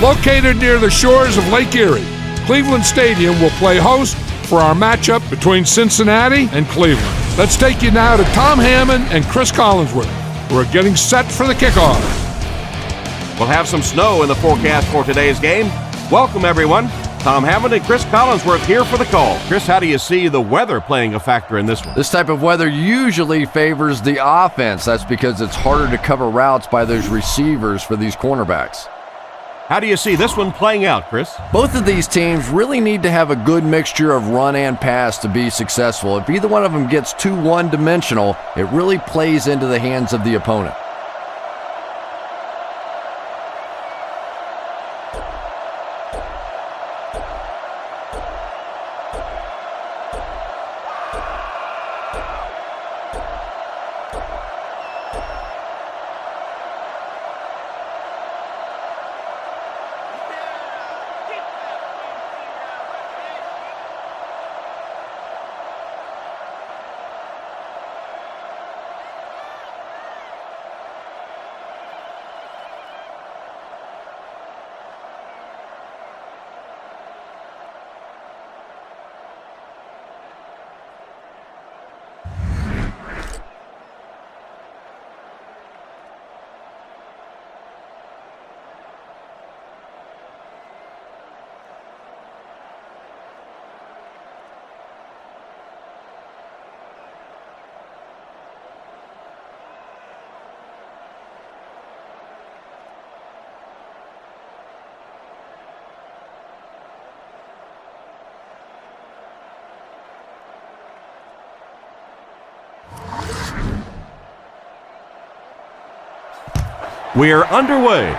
Located near the shores of Lake Erie, Cleveland Stadium will play host for our matchup between Cincinnati and Cleveland. Let's take you now to Tom Hammond and Chris Collinsworth, who are getting set for the kickoff. We'll have some snow in the forecast for today's game. Welcome, everyone. Tom Hammond and Chris Collinsworth here for the call. Chris, how do you see the weather playing a factor in this one? This type of weather usually favors the offense. That's because it's harder to cover routes by those receivers for these cornerbacks. How do you see this one playing out, Chris? Both of these teams really need to have a good mixture of run and pass to be successful. If either one of them gets too one-dimensional, it really plays into the hands of the opponent. We're underway.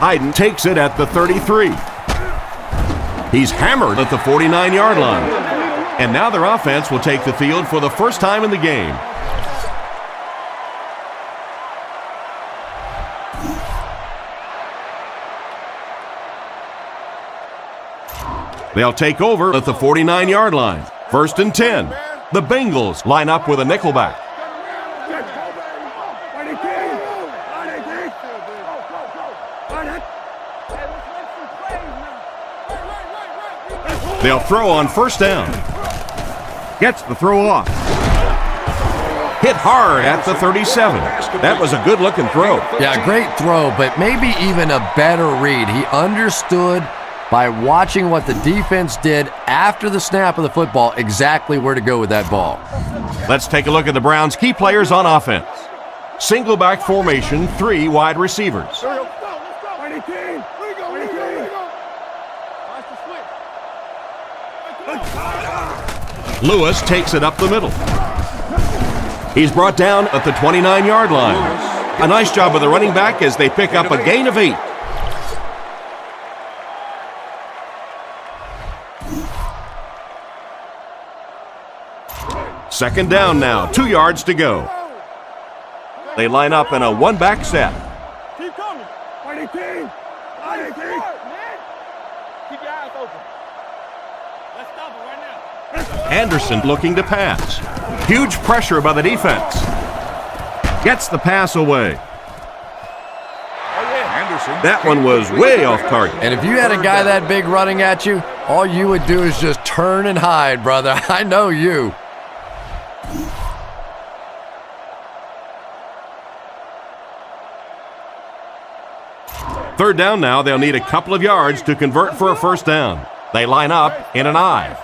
Hayden takes it at the 33. He's hammered at the 49-yard line. And now their offense will take the field for the first time in the game. They'll take over at the 49-yard line. 1st and 10. The Bengals line up with a nickelback. They'll throw on 1st down. Gets the throw off. Hit hard at the 37. That was a good-looking throw. Yeah, great throw, but maybe even a better read. He understood by watching what the defense did after the snap of the football exactly where to go with that ball. Let's take a look at the Browns' key players on offense. Single back formation, 3 wide receivers. Lewis takes it up the middle. He's brought down at the 29-yard line. A nice job of the running back as they pick up a gain of 8. Second down now, 2 yards to go. They line up in a one-back set. Keep coming. Keep your eyes open. Let's stop it right now. Anderson looking to pass. Huge pressure by the defense. Gets the pass away. That one was way off target. And if you had a guy that big running at you, all you would do is just turn and hide, brother. I know you. Third down now, they'll need a couple of yards to convert for a first down. They line up in an I.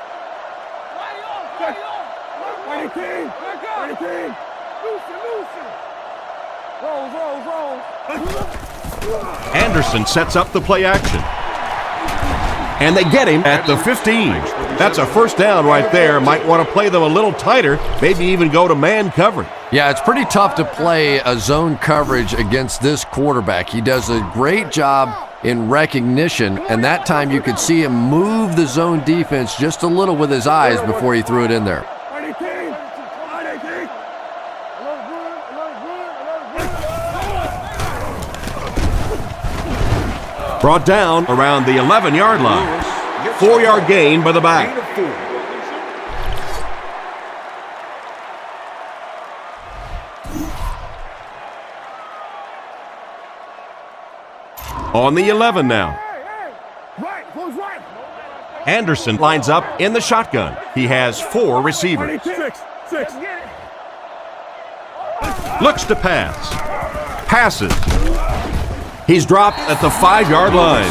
Anderson sets up the play action. And they get him at the 15. That's a first down right there. Might want to play them a little tighter, maybe even go to man coverage. Yeah, it's pretty tough to play a zone coverage against this quarterback. He does a great job in recognition, and that time you could see him move the zone defense just a little with his eyes before he threw it in there. Brought down around the 11-yard line. 4-yard gain by the back. On the 11 now. Anderson lines up in the shotgun. He has 4 receivers. Looks to pass. Passes. He's dropped at the 5-yard line.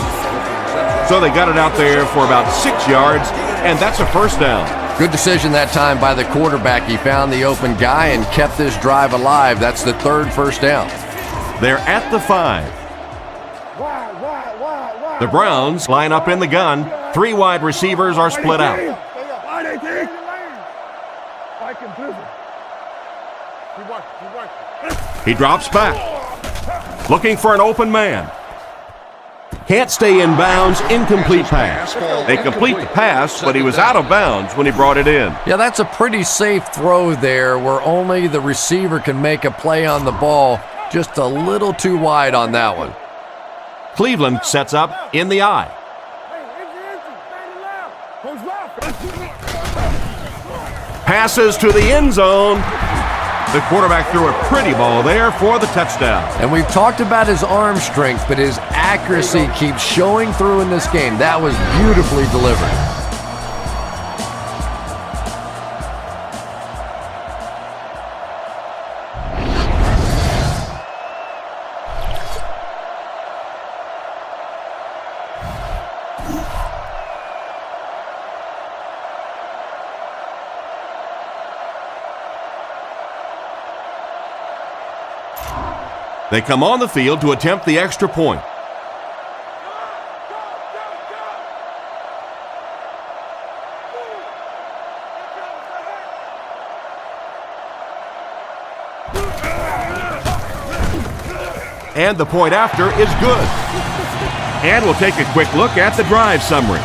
So they got it out there for about 6 yards, and that's a first down. Good decision that time by the quarterback. He found the open guy and kept this drive alive. That's the 3rd first down. They're at the 5. The Browns line up in the gun. 3 wide receivers are split out. He drops back, looking for an open man. Can't stay in bounds, incomplete pass. They complete the pass, but he was out of bounds when he brought it in. Yeah, that's a pretty safe throw there where only the receiver can make a play on the ball. Just a little too wide on that one. Cleveland sets up in the eye. Passes to the end zone. The quarterback threw a pretty ball there for the touchdown. And we've talked about his arm strength, but his accuracy keeps showing through in this game. That was beautifully delivered. They come on the field to attempt the extra point. And the point after is good. And we'll take a quick look at the drive summary.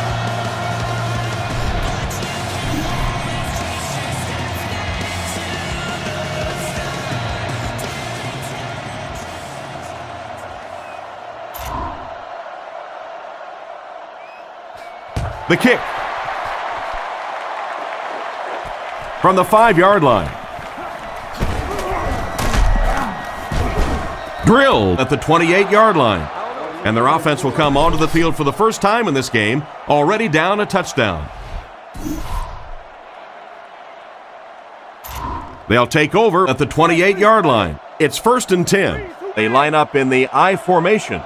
The kick from the 5-yard line. Drilled at the 28-yard line. And their offense will come onto the field for the first time in this game, already down a touchdown. They'll take over at the 28-yard line. It's 1st and 10. They line up in the I formation.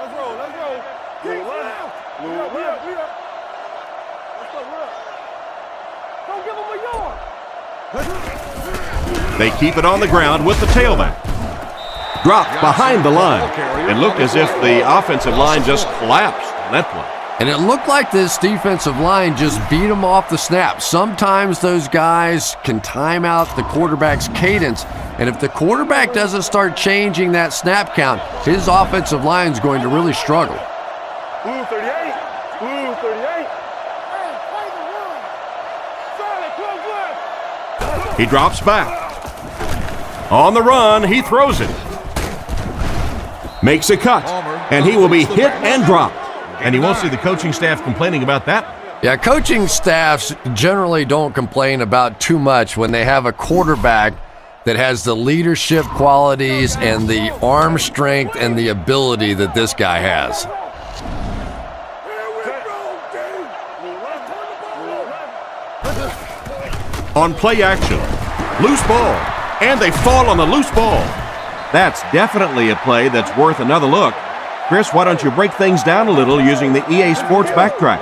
They keep it on the ground with the tailback. Dropped behind the line. It looked as if the offensive line just collapsed on that play. And it looked like this defensive line just beat them off the snap. Sometimes those guys can time out the quarterback's cadence, and if the quarterback doesn't start changing that snap count, his offensive line is going to really struggle. Blue 38. Blue 38. He drops back. On the run, he throws it. Makes a cut, and he will be hit and dropped. And you won't see the coaching staff complaining about that. Yeah, coaching staffs generally don't complain about too much when they have a quarterback that has the leadership qualities and the arm strength and the ability that this guy has. On play action, loose ball, and they fall on the loose ball. That's definitely a play that's worth another look. Chris, why don't you break things down a little using the EA Sports Backtrack?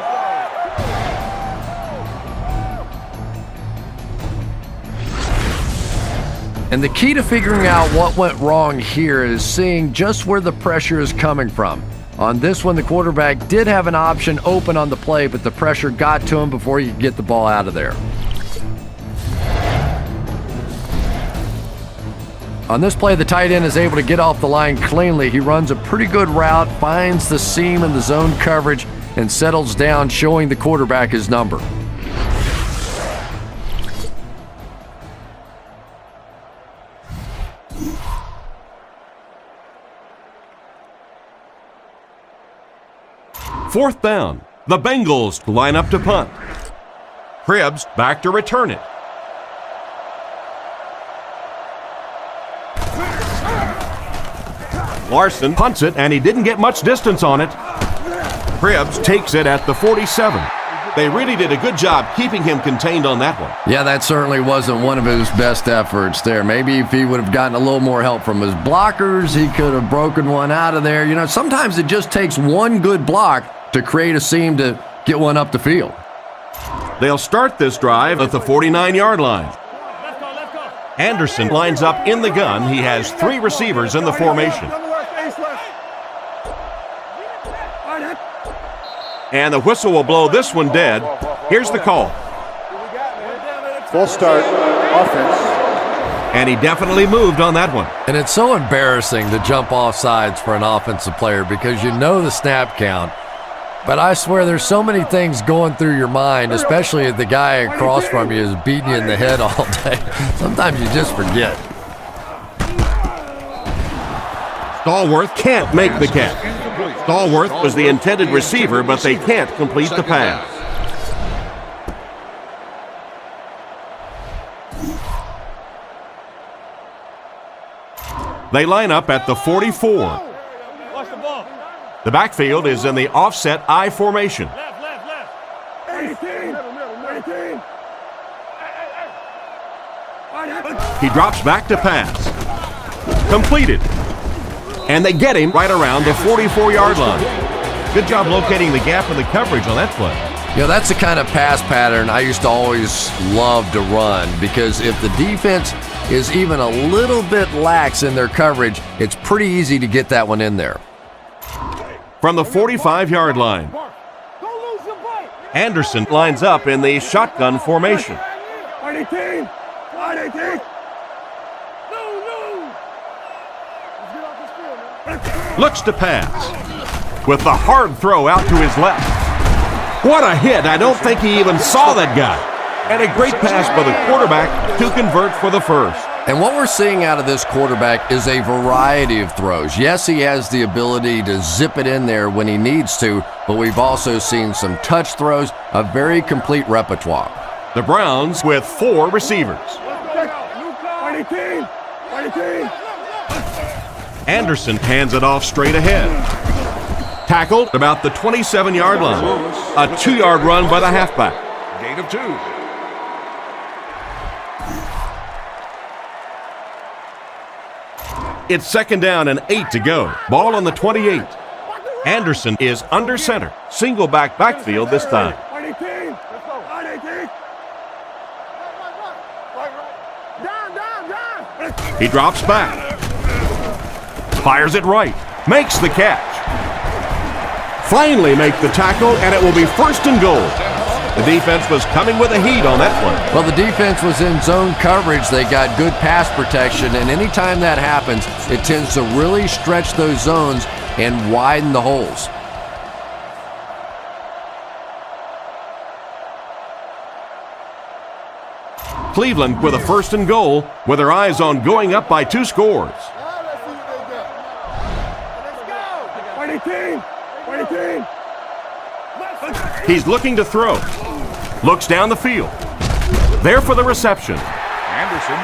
And the key to figuring out what went wrong here is seeing just where the pressure is coming from. On this one, the quarterback did have an option open on the play, but the pressure got to him before he could get the ball out of there. On this play, the tight end is able to get off the line cleanly. He runs a pretty good route, finds the seam in the zone coverage, and settles down, showing the quarterback his number. Fourth down. The Bengals line up to punt. Cribbs back to return it. Larson punts it, and he didn't get much distance on it. Cribbs takes it at the 47. They really did a good job keeping him contained on that one. Yeah, that certainly wasn't one of his best efforts there. Maybe if he would have gotten a little more help from his blockers, he could have broken one out of there. You know, sometimes it just takes one good block to create a seam to get one up the field. They'll start this drive at the 49-yard line. Anderson lines up in the gun. He has 3 receivers in the formation. And the whistle will blow this one dead. Here's the call. Full start, offense. And he definitely moved on that one. And it's so embarrassing to jump off sides for an offensive player because you know the snap count. But I swear there's so many things going through your mind, especially if the guy across from you is beating you in the head all day. Sometimes you just forget. Stallworth can't make the catch. Stallworth was the intended receiver, but they can't complete the pass. They line up at the 44. Watch the ball. The backfield is in the offset I formation. Left. 18. He drops back to pass. Completed. And they get him right around the 44-yard line. Good job locating the gap in the coverage on that play. You know, that's the kind of pass pattern I used to always love to run because if the defense is even a little bit lax in their coverage, it's pretty easy to get that one in there. From the 45-yard line, Anderson lines up in the shotgun formation. Looks to pass with the hard throw out to his left. What a hit. I don't think he even saw that guy. And a great pass by the quarterback to convert for the first. And what we're seeing out of this quarterback is a variety of throws. Yes, he has the ability to zip it in there when he needs to, but we've also seen some touch throws, a very complete repertoire. The Browns with 4 receivers. Anderson hands it off straight ahead. Tackled about the 27-yard line. A 2-yard run by the halfback. Gain of 2. It's second down and 8 to go. Ball on the 28. Anderson is under center. Single backfield this time. He drops back. Fires it right. Makes the catch. Finally make the tackle, and it will be first and goal. The defense was coming with a heat on that one. Well, the defense was in zone coverage. They got good pass protection, and anytime that happens, it tends to really stretch those zones and widen the holes. Cleveland with a first and goal with their eyes on going up by 2 scores. He's looking to throw. Looks down the field. There for the reception.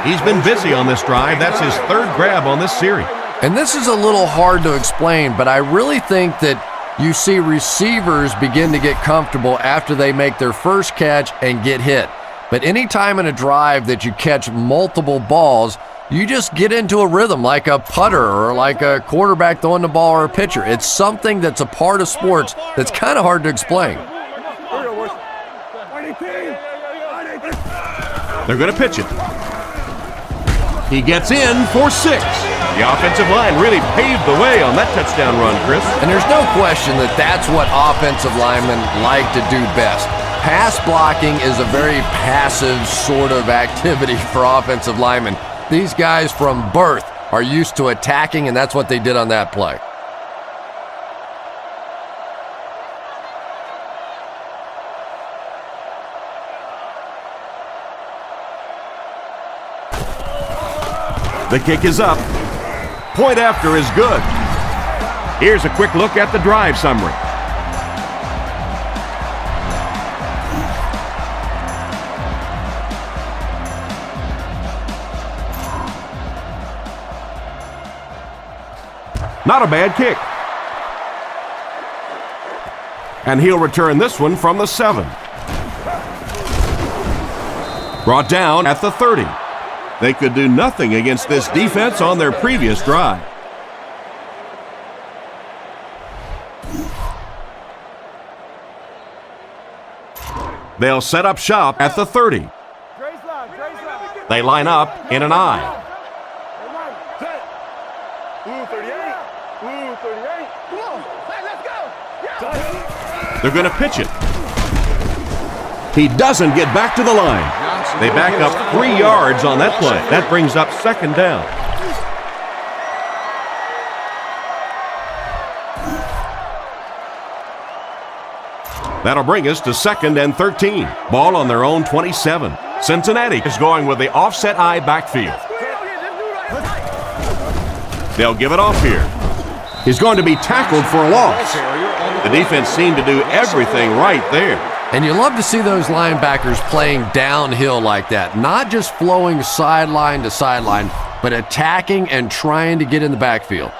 He's been busy on this drive. That's his 3rd grab on this series. And this is a little hard to explain, but I really think that you see receivers begin to get comfortable after they make their first catch and get hit. But anytime in a drive that you catch multiple balls, you just get into a rhythm like a putter or like a quarterback throwing the ball or a pitcher. It's something that's a part of sports that's kind of hard to explain. They're going to pitch it. He gets in for 6. The offensive line really paved the way on that touchdown run, Chris. And there's no question that that's what offensive linemen like to do best. Pass blocking is a very passive sort of activity for offensive linemen. These guys from birth are used to attacking, and that's what they did on that play. The kick is up. Point after is good. Here's a quick look at the drive summary. Not a bad kick. And he'll return this one from the 7. Brought down at the 30. They could do nothing against this defense on their previous drive. They'll set up shop at the 30. They line up in an I. They're going to pitch it. He doesn't get back to the line. They back up 3 yards on that play. That brings up second down. That'll bring us to 2nd and 13. Ball on their own 27. Cincinnati is going with the offset I backfield. They'll give it off here. He's going to be tackled for a loss. The defense seemed to do everything right there. And you love to see those linebackers playing downhill like that, not just flowing sideline to sideline, but attacking and trying to get in the backfield.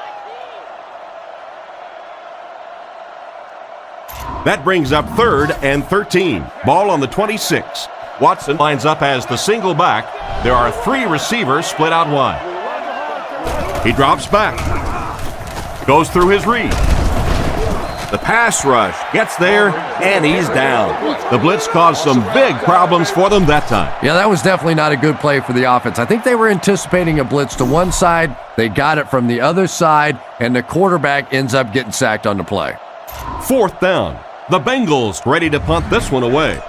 That brings up 3rd and 13. Ball on the 26. Watson lines up as the single back. There are 3 receivers split out wide. He drops back. Goes through his read. The pass rush gets there, and he's down. The blitz caused some big problems for them that time. Yeah, that was definitely not a good play for the offense. I think they were anticipating a blitz to one side. They got it from the other side, and the quarterback ends up getting sacked on the play. 4th down. The Bengals ready to punt this one away.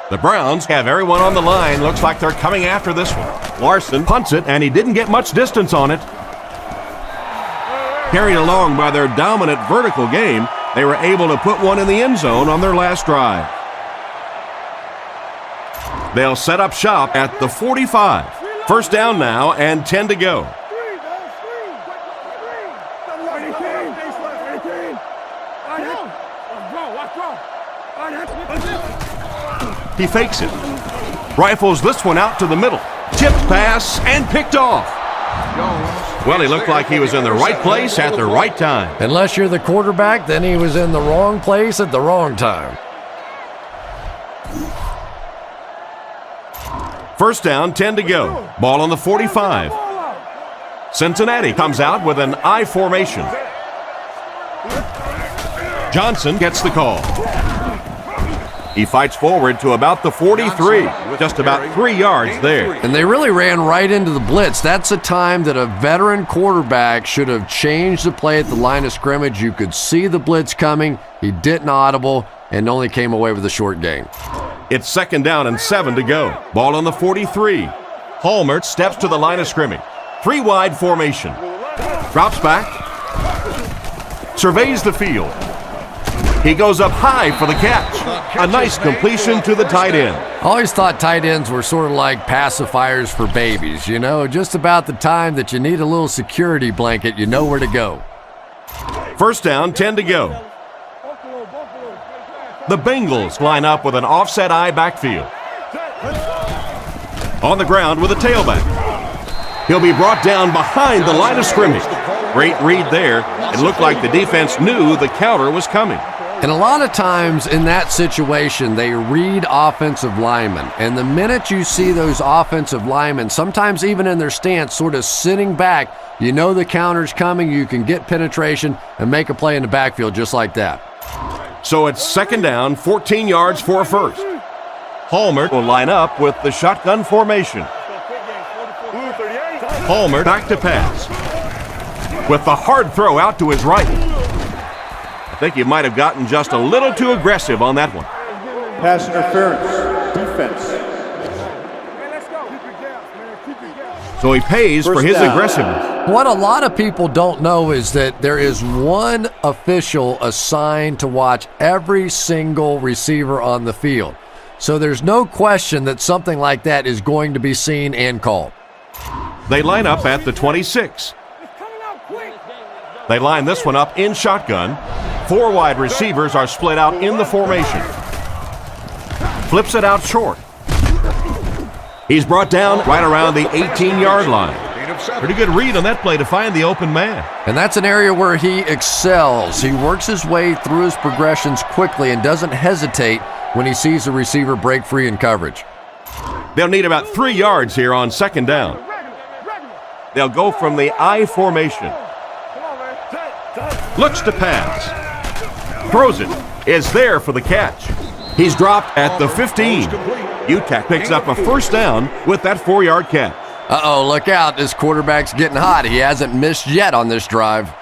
The Browns have everyone on the line. Looks like they're coming after this one. Larson punts it, and he didn't get much distance on it. Carried along by their dominant vertical game, they were able to put one in the end zone on their last drive. They'll set up shop at the 45. 1st down now and 10 to go. He fakes it. Rifles this one out to the middle. Tipped pass and picked off. Well, he looked like he was in the right place at the right time. Unless you're the quarterback, then he was in the wrong place at the wrong time. 1st down, 10 to go. Ball on the 45. Cincinnati comes out with an I formation. Johnson gets the call. He fights forward to about the 43, just about 3 yards there. And they really ran right into the blitz. That's a time that a veteran quarterback should have changed the play at the line of scrimmage. You could see the blitz coming. He didn't audible and only came away with a short gain. It's 2nd down and 7 to go. Ball on the 43. Hallmert steps to the line of scrimmage. 3 wide formation. Drops back. Surveys the field. He goes up high for the catch. A nice completion to the tight end. I always thought tight ends were sort of like pacifiers for babies. You know, just about the time that you need a little security blanket, you know where to go. 1st down, 10 to go. The Bengals line up with an offset I backfield. On the ground with a tailback. He'll be brought down behind the line of scrimmage. Great read there. It looked like the defense knew the counter was coming. And a lot of times in that situation, they read offensive linemen. And the minute you see those offensive linemen, sometimes even in their stance, sort of sitting back, you know the counter's coming, you can get penetration and make a play in the backfield just like that. So it's 2nd down, 14 yards for a first. Hallmert will line up with the shotgun formation. Hallmert back to pass. With the hard throw out to his right. I think he might have gotten just a little too aggressive on that one. Pass interference. Defense. So he pays for his aggressiveness. What a lot of people don't know is that there is one official assigned to watch every single receiver on the field. So there's no question that something like that is going to be seen and called. They line up at the 26. They line this one up in shotgun. 4 wide receivers are split out in the formation. Flips it out short. He's brought down right around the 18-yard line. Pretty good read on that play to find the open man. And that's an area where he excels. He works his way through his progressions quickly and doesn't hesitate when he sees the receiver break free in coverage. They'll need about 3 yards here on second down. They'll go from the I formation. Looks to pass. Throws it. Is there for the catch. He's dropped at the 15. Utah picks up a first down with that 4-yard catch. Uh-oh, look out. This quarterback's getting hot. He hasn't missed yet on this drive.